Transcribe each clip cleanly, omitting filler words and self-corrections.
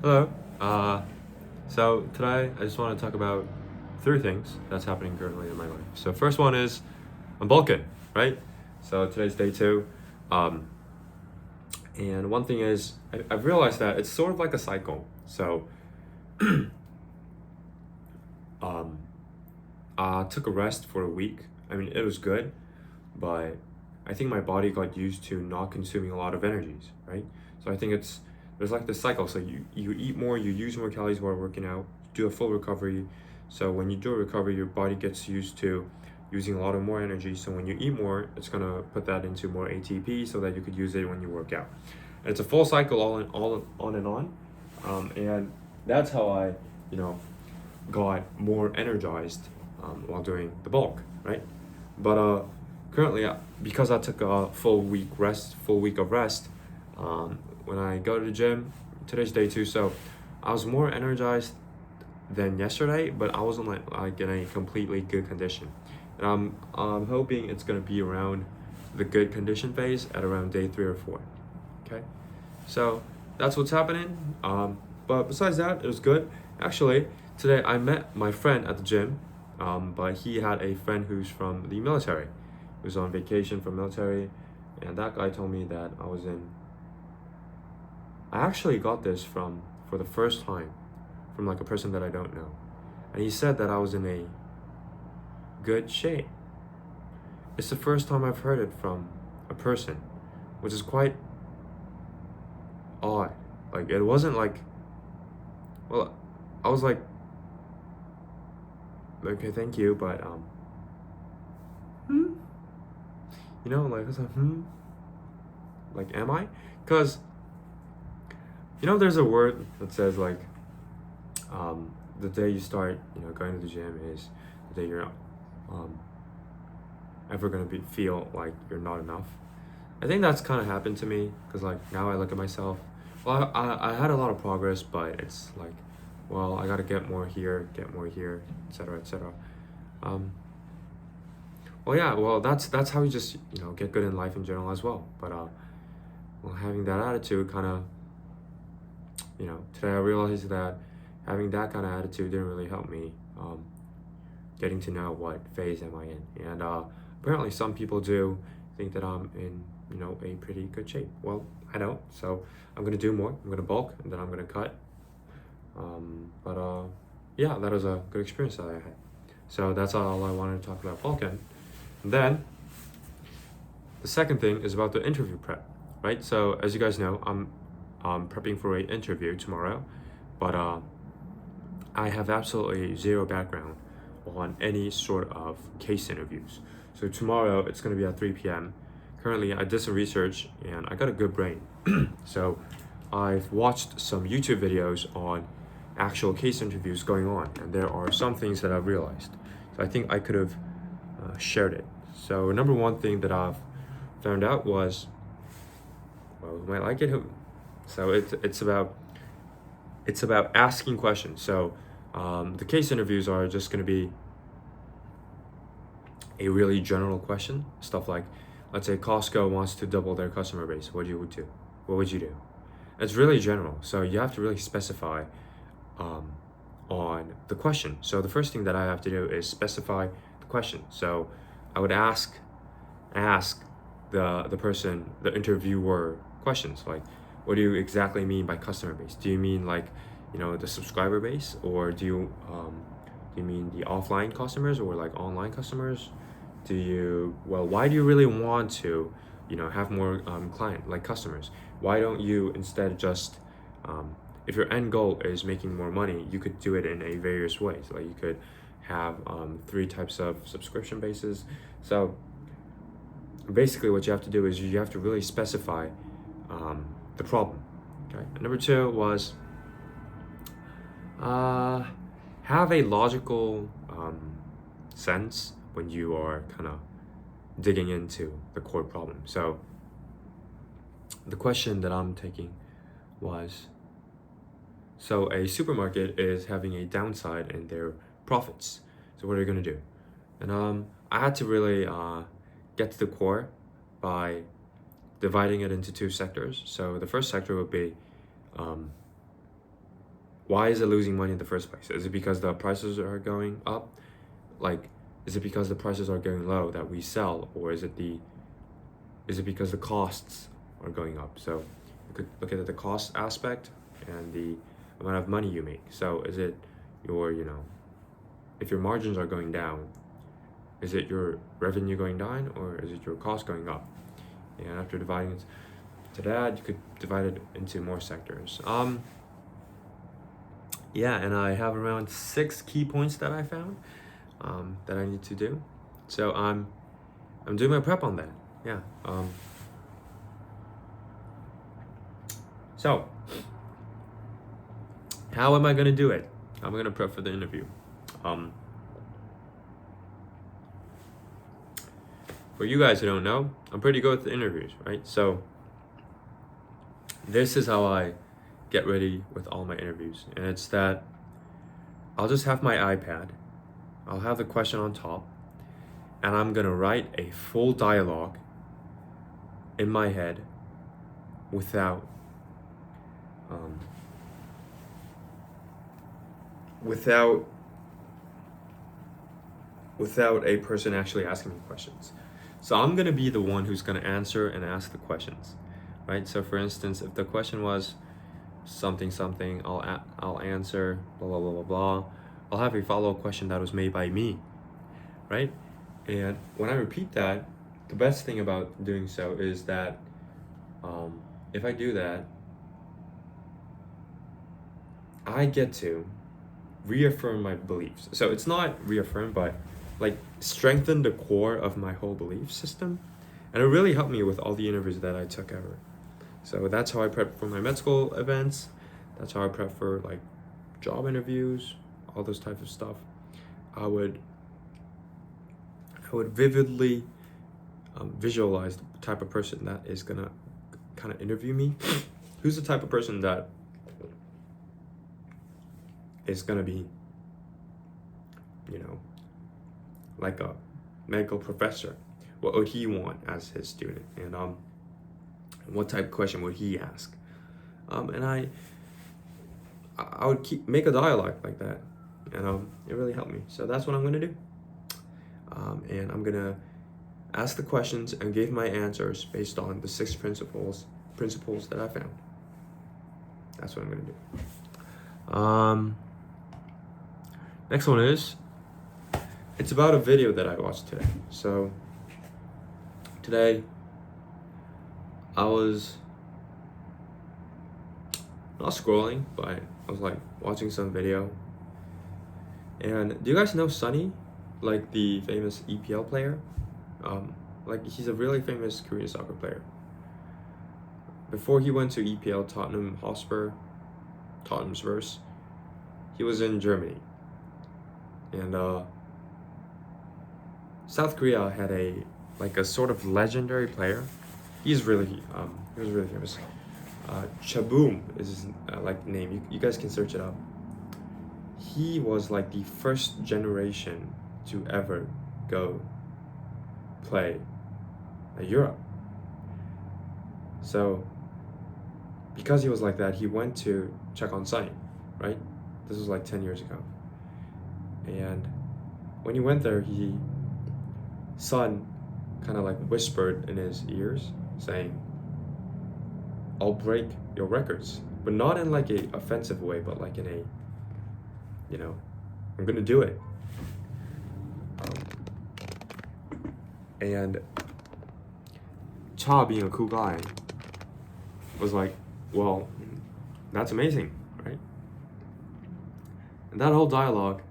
Hello. So today I just want to talk about three things that's happening currently in my life. So first one is I'm bulking, right? So today's day two, um, and one thing is I've realized that it's sort of like a cycle. So um, I took a rest for a week. I mean it was good, but I think my body got used to not consuming a lot of energies, right? So I think there's like this cycle. So you eat more, you use more calories while working out, do a full recovery. So when you do a recovery, your body gets used to using a lot of more energy. So when you eat more, it's gonna put that into more ATP so that you could use it when you work out. And it's a full cycle, all on and on. And that's how I, you know, got more energized while doing the bulk, right? But currently, because I took a full week of rest, when I go to the gym, today's day two, so I was more energized than yesterday, but I wasn't like in a completely good condition. And I'm hoping it's gonna be around the good condition phase at around day 3 or 4. Okay, so that's what's happening. But besides that, it was good. Actually, today I met my friend at the gym, but he had a friend who's from the military, who's on vacation from military, and that guy told me that I was in. I actually got this from for the first time from like a person that I don't know, and he said that I was in a good shape. It's the first time I've heard it from a person, which is quite odd. Like it wasn't like, well, I was like, okay, thank you, but hmm? Like I was like, like, am I? Cause there's a word that says like, the day you start, going to the gym is the day you're um ever gonna feel like you're not enough. I think that's kind of happened to me because like now I look at myself. Well, I had a lot of progress, but it's like, well, I gotta get more here, etc., etc. Um, well, yeah, well, that's how you just get good in life in general as well. But well, having that attitude kind of, today I realized that having that kind of attitude didn't really help me getting to know what phase am I in, and apparently some people do think that I'm in a pretty good shape. Well, I don't, so I'm gonna do more. I'm gonna bulk, and then I'm gonna cut. But yeah, that was a good experience that I had. So that's all I wanted to talk about bulking. And then the second thing is about the interview prep, right? So as you guys know, I'm prepping for an interview tomorrow, but I have absolutely zero background on any sort of case interviews. So tomorrow it's going to be at 3 p.m. Currently, I did some research and I got a good brain. So I've watched some YouTube videos on actual case interviews going on, and there are some things that I've realized. So I think I could have shared it. So number one thing that I've found out was, well, who might like it? Who? So it's about asking questions. So the case interviews are just going to be a really general question, stuff like, let's say Costco wants to double their customer base. What you would do? What would you do? It's really general, so you have to really specify um, on the question. So the first thing that I have to do is specify the question. So I would ask the person, the interviewer, questions like, what do you exactly mean by customer base? Do you mean like, the subscriber base, or do you mean the offline customers or like online customers? Why do you really want to, have more client like customers? Why don't you instead just, if your end goal is making more money, you could do it in a various ways. Like you could have three types of subscription bases. So basically what you have to do is you have to really specify the problem. Okay. And number two was uh, have a logical sense when you are kind of digging into the core problem. So the question that I'm taking was, so a supermarket is having a downside in their profits. So what are you gonna do? And I had to really get to the core by dividing it into two sectors. So the first sector would be why is it losing money in the first place? Is it because the prices are going up? Like, is it because the prices are going low that we sell, or is it because the costs are going up? So you could look at the cost aspect and the amount of money you make. So is it your, if your margins are going down, is it your revenue going down, or is it your cost going up? And after dividing it to that, you could divide it into more sectors. Yeah, and I have around 6 key points that I found that I need to do. So I'm doing my prep on that. Yeah. So how am I gonna do it? I'm gonna prep for the interview. For you guys who don't know, I'm pretty good with the interviews, right? So this is how I get ready with all my interviews. And it's that I'll just have my iPad, I'll have the question on top, and I'm gonna write a full dialogue in my head without a person actually asking me questions. So I'm gonna be the one who's gonna answer and ask the questions, right? So for instance, if the question was something, I'll answer blah blah blah blah blah. I'll have a follow-up question that was made by me, right? And when I repeat that, the best thing about doing so is that if I do that, I get to reaffirm my beliefs. So it's not reaffirm, but like strengthen the core of my whole belief system. And it really helped me with all the interviews that I took ever. So that's how I prep for my med school events. That's how I prep for like job interviews, all those types of stuff. I would vividly visualize the type of person that is gonna kind of interview me. Who's the type of person that is gonna be, like a medical professor? What would he want as his student? And what type of question would he ask? And I would make a dialogue like that, and it really helped me. So that's what I'm gonna do. And I'm gonna ask the questions and give my answers based on the 6 principles that I found. That's what I'm gonna do. Next one is, it's about a video that I watched today. So today I was not scrolling, but I was like watching some video. And do you guys know Sonny, like the famous EPL player? Like he's a really famous Korean soccer player. Before he went to EPL, Tottenham's verse, he was in Germany. And South Korea had a sort of legendary player. He was really famous. Chaboom is his name. You guys can search it up. He was like the first generation to ever go play Europe. So because he was like that, he went to check on Sonny, right? This was like 10 years ago. And when he went there, Son kind of like whispered in his ears saying, "I'll break your records," but not in like a offensive way, but like in a, I'm gonna do it. And Cha, being a cool guy, was like, "Well, that's amazing, right?" And that whole dialogue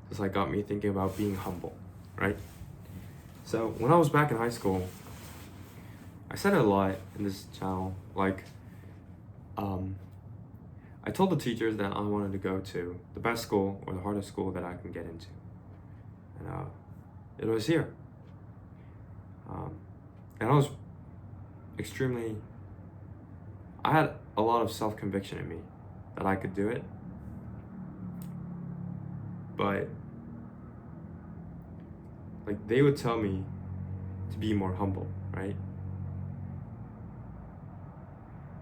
just like got me thinking about being humble, right? So when I was back in high school, I said it a lot in this channel, like, I told the teachers that I wanted to go to the best school or the hardest school that I can get into. And it was here. And I had a lot of self-conviction in me that I could do it. But like they would tell me to be more humble, right?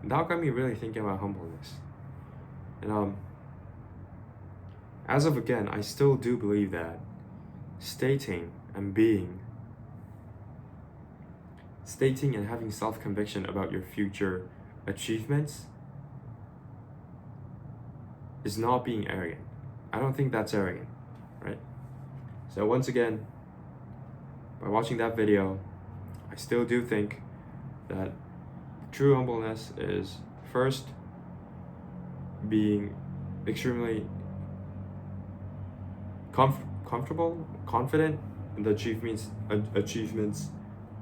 And that got me really thinking about humbleness. And as of again, I still do believe that stating and having self-conviction about your future achievements is not being arrogant. I don't think that's arrogant, right? So once again, by watching that video, I still do think that true humbleness is first being extremely comfortable, confident in the achievements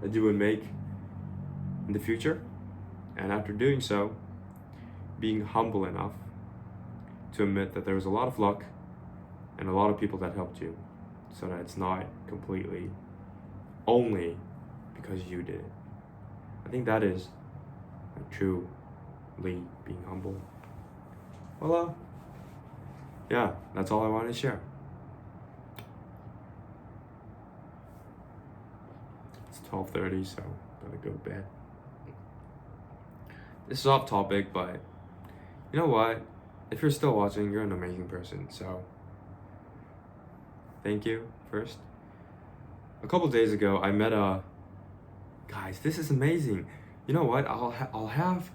that you would make in the future, and after doing so, being humble enough to admit that there was a lot of luck and a lot of people that helped you, so that it's not completely only because you did it. I think that is truly being humble. Well, yeah, that's all I wanted to share. It's 12:30, so gotta go to bed. This is off topic, but you know what? If you're still watching, you're an amazing person, so thank you first. A couple days ago, I met guys, this is amazing. You know what? I'll have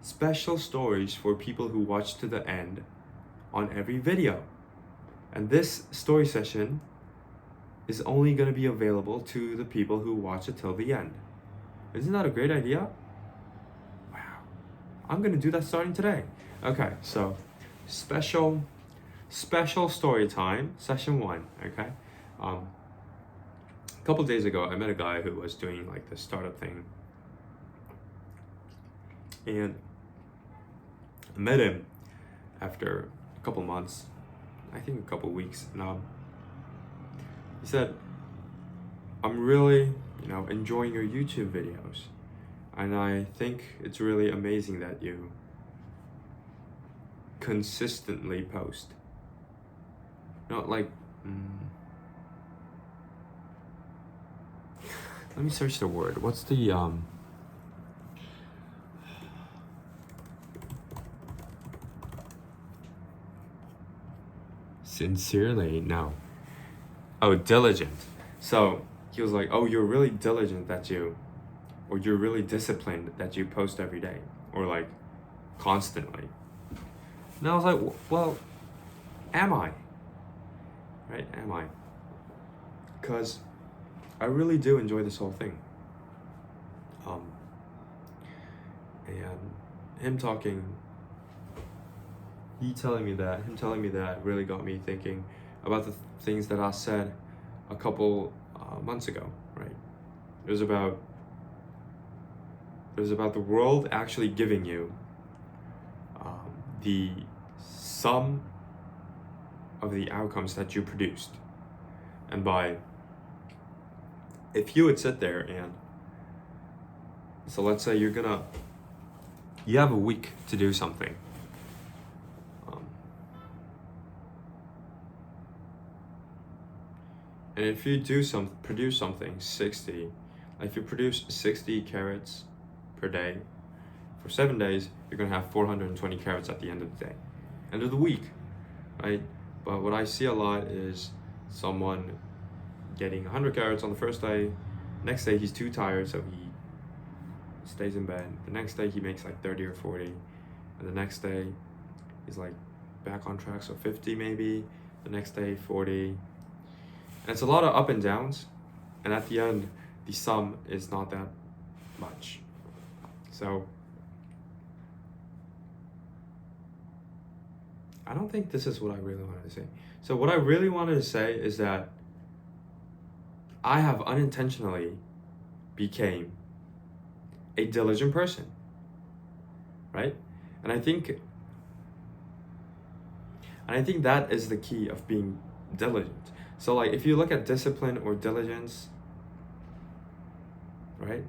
special stories for people who watch to the end on every video. And this story session is only going to be available to the people who watch it till the end. Isn't that a great idea? Wow. I'm going to do that starting today. Okay, so special story time, session 1, okay? A couple days ago, I met a guy who was doing like this startup thing. And I met him after a couple months, I think a couple weeks, and he said, I'm really, enjoying your YouTube videos, and I think it's really amazing that you consistently post. Not like, let me search the word. What's the, sincerely, no. Oh, diligent. So he was like, oh, you're really diligent or you're really disciplined that you post every day, or like constantly. And I was like, well, am I? Right? Am I? Because I really do enjoy this whole thing. And him telling me that really got me thinking about the things that I said a couple months ago, right? It was about the world actually giving you the sum of the outcomes that you produced. And if you would sit there and, so let's say you have a week to do something. And if you produce something 60, like if you produce 60 carrots per day for 7 days, you're gonna have 420 carrots at the end of the day, end of the week, right? But what I see a lot is someone getting 100 carrots on the first day. Next day he's too tired, so he stays in bed. The next day he makes like 30 or 40, and the next day he's like back on track, so 50 maybe. The next day 40. And it's a lot of up and downs, and at the end, the sum is not that much. So, I don't think this is what I really wanted to say. So what I really wanted to say is that I have unintentionally became a diligent person, right? And I think that is the key of being diligent. So like if you look at discipline or diligence, right?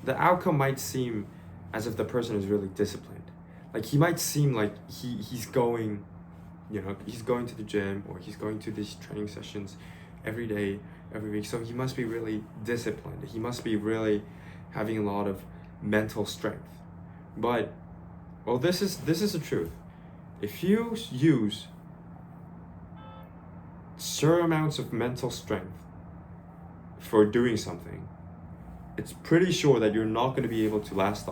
The outcome might seem as if the person is really disciplined. Like he might seem like he's going, he's going to the gym, or he's going to these training sessions every day, every week. So he must be really disciplined. He must be really having a lot of mental strength. But, well, this is the truth. If you use certain amounts of mental strength for doing something, it's pretty sure that you're not going to be able to last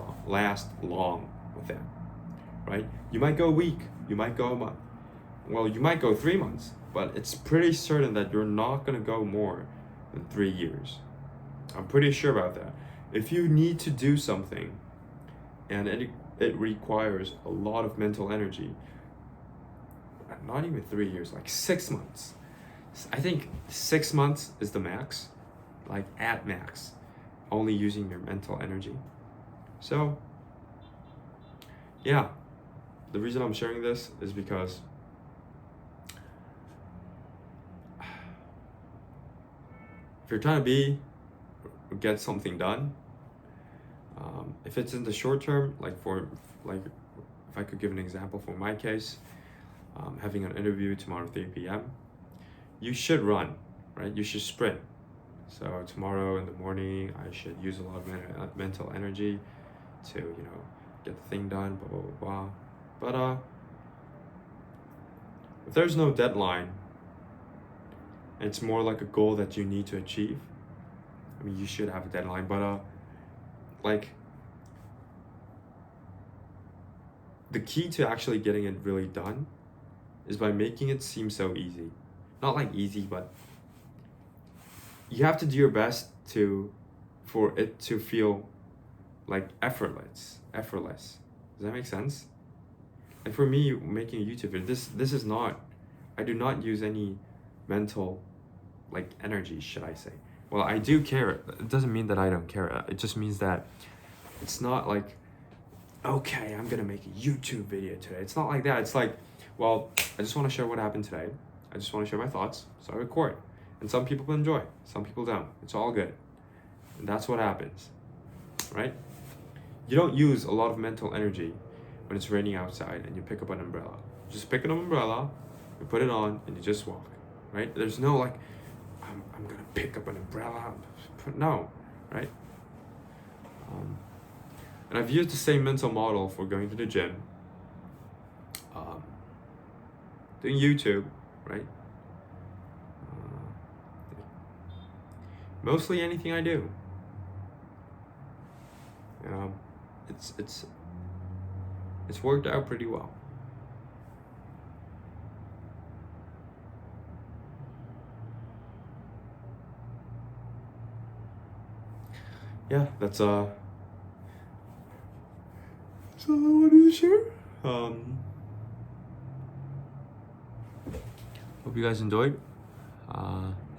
long with that, right? You might go a week, you might go a month, well, you might go 3 months, but it's pretty certain that you're not going to go more than 3 years. I'm pretty sure about that. If you need to do something and it requires a lot of mental energy, not even 3 years, like 6 months. I think 6 months is the max, like at max, only using your mental energy. So, yeah, the reason I'm sharing this is because if you're trying to get something done, if it's in the short term, like if I could give an example for my case, having an interview tomorrow 3 p.m., you should run, right? You should sprint. So tomorrow in the morning, I should use a lot of mental energy to, get the thing done, blah, blah, blah, blah. But if there's no deadline, and it's more like a goal that you need to achieve, I mean, you should have a deadline, but like, the key to actually getting it really done is by making it seem so easy. Not like easy, but you have to do your best for it to feel like effortless. Does that make sense? And for me, making a YouTube video, this is not, I do not use any mental like energy, should I say. Well, I do care. It doesn't mean that I don't care. It just means that it's not like, okay, I'm gonna make a YouTube video today. It's not like that. It's like, well, I just want to share what happened today. I just want to share my thoughts, so I record. And some people enjoy, some people don't. It's all good. And that's what happens, right? You don't use a lot of mental energy when it's raining outside and you pick up an umbrella. You just pick an umbrella, you put it on, and you just walk, right? There's no like, I'm gonna pick up an umbrella. No, right? And I've used the same mental model for going to the gym, doing YouTube, right? Mostly anything I do. It's worked out pretty well. Yeah, that's all I wanted to share. Hope you guys enjoyed.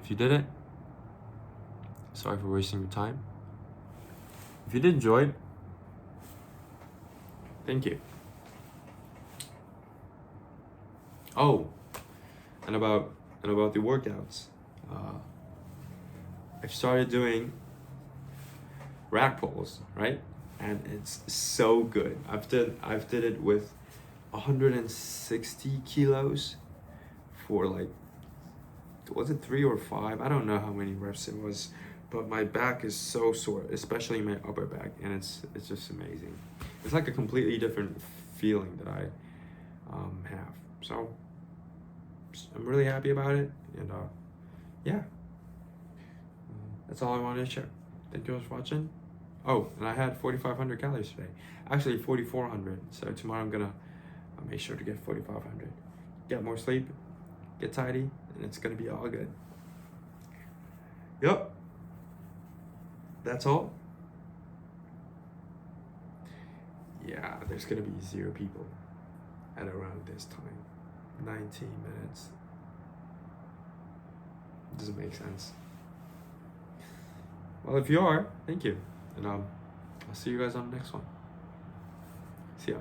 If you didn't, sorry for wasting your time. If you did enjoy it, thank you. Oh, and about the workouts. I've started doing rack pulls, right? And it's so good. I've did it with 160 kilos for like, was it 3 or 5? I don't know how many reps it was, but my back is so sore, especially my upper back, and it's just amazing. It's like a completely different feeling that I have. So I'm really happy about it, and yeah, that's all I wanted to share. Thank you for watching. Oh, and I had 4,500 calories today. Actually 4,400. So tomorrow I'm gonna make sure to get 4,500. Get more sleep, get tidy, and it's gonna be all good. Yep. That's all. Yeah, there's gonna be 0 people at around this time. 19 minutes. Doesn't make sense. Well, if you are, thank you. And I'll see you guys on the next one. See ya.